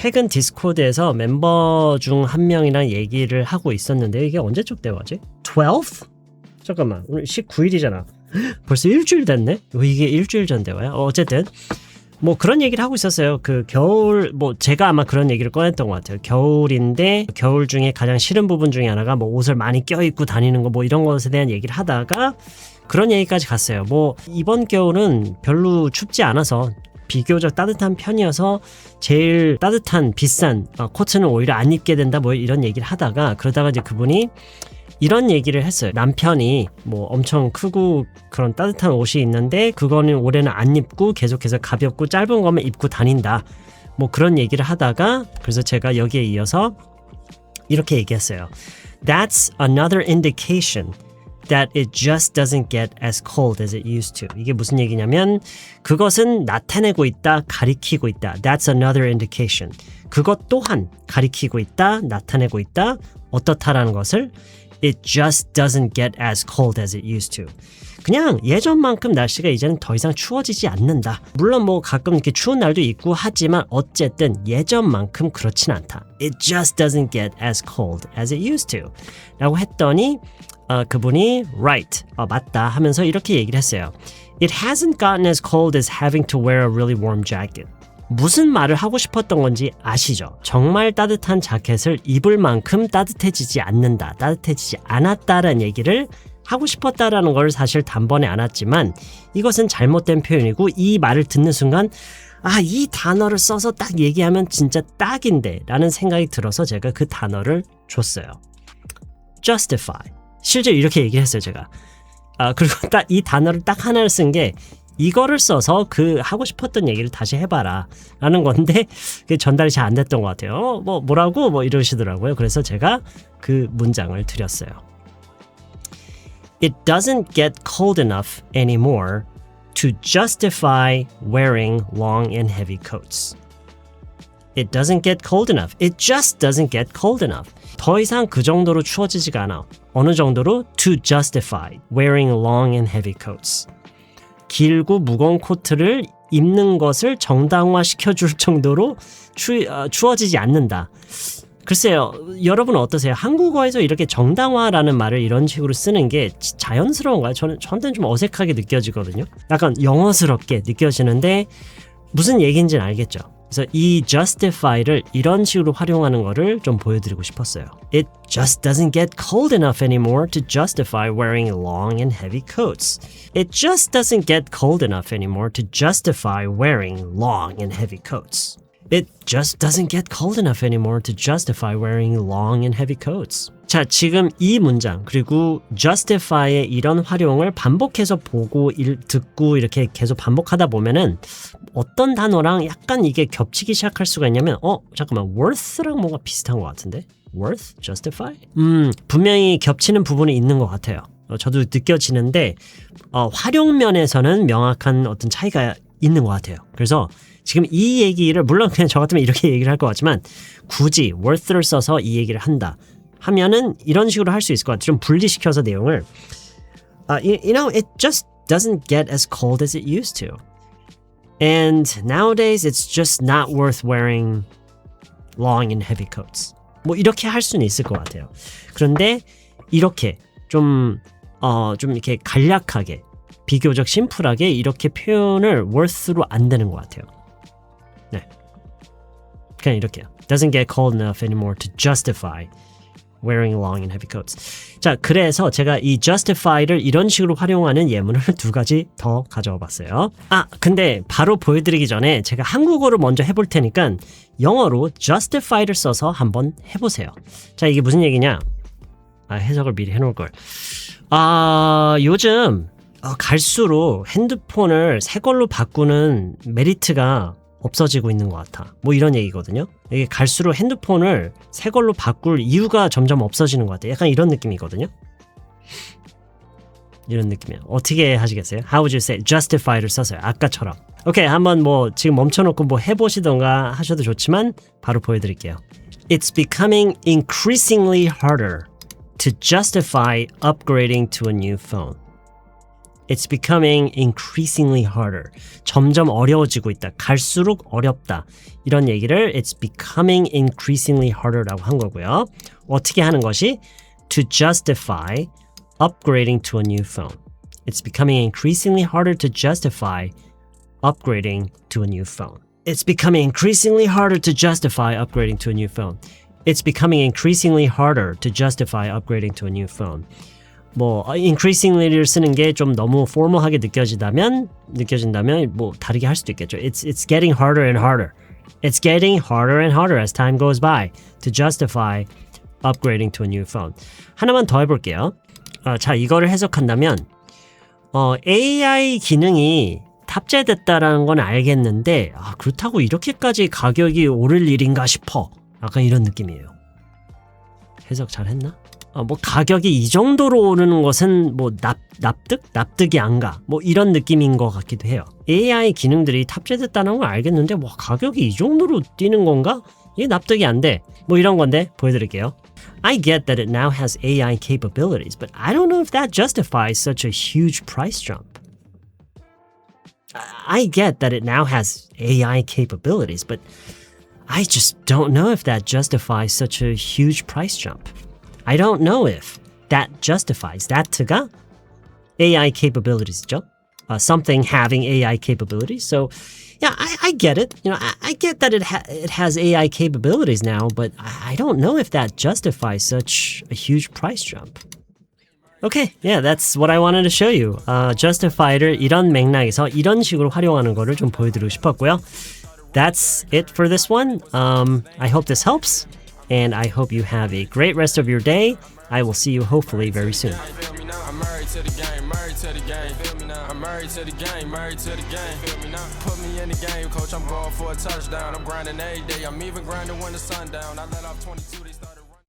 최근 디스코드에서 멤버 중 한 명이랑 얘기를 하고 있었는데 이게 언제적 대화지? 12th? 잠깐만 오늘 19일이잖아. 벌써 일주일 됐네? 이게 일주일 전 대화야? 어쨌든 뭐 그런 얘기를 하고 있었어요. 그 겨울 뭐 제가 아마 그런 얘기를 꺼냈던 것 같아요. 겨울인데 겨울 중에 가장 싫은 부분 중에 하나가 뭐 옷을 많이 껴입고 다니는 거 뭐 이런 것에 대한 얘기를 하다가 그런 얘기까지 갔어요. 뭐 이번 겨울은 별로 춥지 않아서 비교적 따뜻한 편이어서 제일 따뜻한 비싼 코트는 오히려 안 입게 된다 뭐 이런 얘기를 하다가 그러다가 이제 그분이 이런 얘기를 했어요. 남편이 뭐 엄청 크고 그런 따뜻한 옷이 있는데 그거는 올해는 안 입고 계속해서 가볍고 짧은 것만 입고 다닌다. 뭐 그런 얘기를 하다가 그래서 제가 여기에 이어서 이렇게 얘기했어요. That's another indication that it just doesn't get as cold as it used to. 이게 무슨 얘기냐면 그것은 나타내고 있다, 가리키고 있다. That's another indication. 그것 또한 가리키고 있다, 나타내고 있다. 어떻다라는 것을 It just doesn't get as cold as it used to. 그냥 예전만큼 날씨가 이제는 더 이상 추워지지 않는다. 물론 뭐 가끔 이렇게 추운 날도 있고 하지만 어쨌든 예전만큼 그렇진 않다. It just doesn't get as cold as it used to. 라고 했더니 그분이 right, 맞다 하면서 이렇게 얘기를 했어요. It hasn't gotten as cold as having to wear a really warm jacket. 무슨 말을 하고 싶었던 건지 아시죠? 정말 따뜻한 자켓을 입을 만큼 따뜻해지지 않는다, 따뜻해지지 않았다라는 얘기를 하고 싶었다라는 걸 사실 단번에 알았지만 이것은 잘못된 표현이고 이 말을 듣는 순간 이 단어를 써서 딱 얘기하면 진짜 딱인데 라는 생각이 들어서 제가 그 단어를 줬어요. justify. 실제로 이렇게 얘기를 했어요, 제가. 그리고 딱 이 단어를 딱 하나를 쓴 게 이거를 써서 그 하고 싶었던 얘기를 다시 해봐라 라는 건데 그게 전달이 잘 안 됐던 것 같아요. 뭐라고? 뭐 이러시더라고요. 그래서 제가 그 문장을 드렸어요. It doesn't get cold enough anymore to justify wearing long and heavy coats. It doesn't get cold enough. It just doesn't get cold enough. 더 이상 그 정도로 추워지지가 않아. 어느 정도로? To justify wearing long and heavy coats. 길고 무거운 코트를 입는 것을 정당화시켜줄 정도로 추워지지 않는다. 글쎄요, 여러분은 어떠세요? 한국어에서 이렇게 정당화라는 말을 이런 식으로 쓰는 게 자연스러운가요? 저한테는 좀 어색하게 느껴지거든요. 약간 영어스럽게 느껴지는데 무슨 얘기인지는 알겠죠? 그래서 이 justify를 이런 식으로 활용하는 거를 좀 보여드리고 싶었어요. It just doesn't get cold enough anymore to justify wearing long and heavy coats. It just doesn't get cold enough anymore to justify wearing long and heavy coats. It just doesn't get cold enough anymore to justify wearing long and heavy coats. 자, 지금 이 문장 그리고 justify의 이런 활용을 반복해서 보고 듣고 이렇게 계속 반복하다 보면은 어떤 단어랑 약간 이게 겹치기 시작할 수가 있냐면 잠깐만 worth랑 뭔가 비슷한 것 같은데? worth? justify? 분명히 겹치는 부분이 있는 것 같아요. 저도 느껴지는데 활용면에서는 명확한 어떤 차이가 있는 것 같아요. 그래서 지금 이 얘기를 물론 그냥 저 같으면 이렇게 얘기를 할 것 같지만 굳이 worth를 써서 이 얘기를 한다 하면은 이런 식으로 할 수 있을 것 같아요. 좀 분리시켜서 내용을 you know, it just doesn't get as cold as it used to. And nowadays it's just not worth wearing long and heavy coats. 뭐 이렇게 할 수는 있을 것 같아요. 그런데 이렇게 좀 이렇게 간략하게 비교적 심플하게 이렇게 표현을 worth로 안 되는 것 같아요. 네, 그냥 이렇게요. Doesn't get cold enough anymore to justify wearing long and heavy coats. 자, 그래서 제가 이 justify를 이런 식으로 활용하는 예문을 두 가지 더 가져와 봤어요. 근데 바로 보여드리기 전에 제가 한국어로 먼저 해볼 테니까 영어로 justify를 써서 한번 해보세요. 자, 이게 무슨 얘기냐? 해석을 미리 해놓을 걸. 요즘 갈수록 핸드폰을 새 걸로 바꾸는 메리트가 없어지고 있는 것 같아. 뭐 이런 얘기거든요. 이게 갈수록 핸드폰을 새 걸로 바꿀 이유가 점점 없어지는 것 같아. 약간 이런 느낌이거든요. 이런 느낌이에요. 어떻게 하시겠어요? How would you say justify를 써서요. 아까처럼. 오케이, 한번 뭐 지금 멈춰놓고 뭐 해보시던가 하셔도 좋지만 바로 보여드릴게요. It's becoming increasingly harder to justify upgrading to a new phone. It's becoming increasingly harder. 점점 어려워지고 있다. 갈수록 어렵다. 이런 얘기를 It's becoming increasingly harder라고 한 거고요. 어떻게 하는 것이? To justify upgrading to a new phone. It's becoming increasingly harder to justify upgrading to a new phone. It's becoming increasingly harder to justify upgrading to a new phone. It's becoming increasingly harder to justify upgrading to a new phone. 뭐 increasingly를 쓰는 게 좀 너무 formal하게 느껴진다면 뭐 다르게 할 수도 있겠죠. It's getting harder and harder. It's getting harder and harder as time goes by to justify upgrading to a new phone. 하나만 더 해볼게요. 자, 이거를 해석한다면 AI 기능이 탑재됐다라는 건 알겠는데 그렇다고 이렇게까지 가격이 오를 일인가 싶어. 약간 이런 느낌이에요. 해석 잘했나? 뭐 가격이 이 정도로 오르는 것은 뭐 납득이 안 가. 뭐 이런 느낌인 것 같기도 해요. AI 기능들이 탑재됐다는 건 알겠는데 뭐 가격이 이 정도로 뛰는 건가? 이게 납득이 안 돼. 뭐 이런 건데 보여드릴게요. I get that it now has AI capabilities, but I don't know if that justifies such a huge price jump. I get that it now has AI capabilities, but I just don't know if that justifies such a huge price jump. I don't know if that justifies. that가 AI capabilities죠. Something having AI capabilities. So, yeah, I get it. You know, I get that it has AI capabilities now, but I don't know if that justifies such a huge price jump. Okay, yeah, that's what I wanted to show you. Justify를 이런 맥락에서 이런 식으로 활용하는 거를 좀 보여드리고 싶었고요. That's it for this one. I hope this helps, and I hope you have a great rest of your day. I will see you hopefully very soon. I'm married to the game, married to the game. I'm married to the game, married to the game. Put me in the game, coach. I'm going for a touchdown. I'm grinding every day. I'm even grinding when the sun down. I let off 22. They started